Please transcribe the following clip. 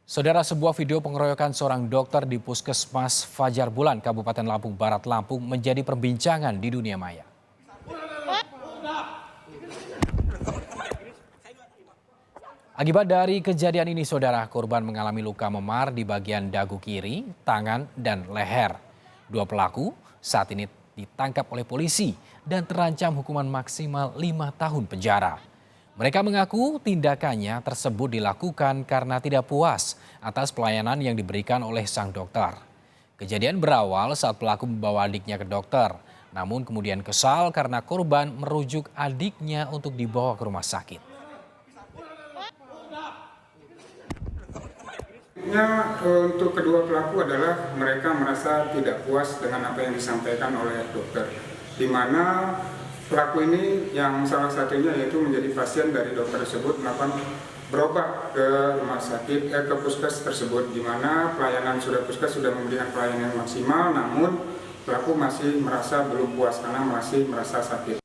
Saudara, sebuah video pengeroyokan seorang dokter di Puskesmas Fajar Bulan, Kabupaten Lampung Barat, Lampung menjadi perbincangan di dunia maya. Akibat dari kejadian ini, saudara, korban mengalami luka memar di bagian dagu kiri, tangan, dan leher. Dua pelaku saat ini ditangkap oleh polisi dan terancam hukuman maksimal 5 tahun penjara. Mereka mengaku tindakannya tersebut dilakukan karena tidak puas atas pelayanan yang diberikan oleh sang dokter. Kejadian berawal saat pelaku membawa adiknya ke dokter, namun kemudian kesal karena korban merujuk adiknya untuk dibawa ke rumah sakit. Untuk kedua pelaku adalah mereka merasa tidak puas dengan apa yang disampaikan oleh dokter, di mana pelaku ini yang salah satunya yaitu menjadi pasien dari dokter tersebut melakukan berobat ke rumah sakit ke puskes tersebut, di mana pelayanan puskes sudah memberikan pelayanan maksimal, namun pelaku masih merasa belum puas karena masih merasa sakit.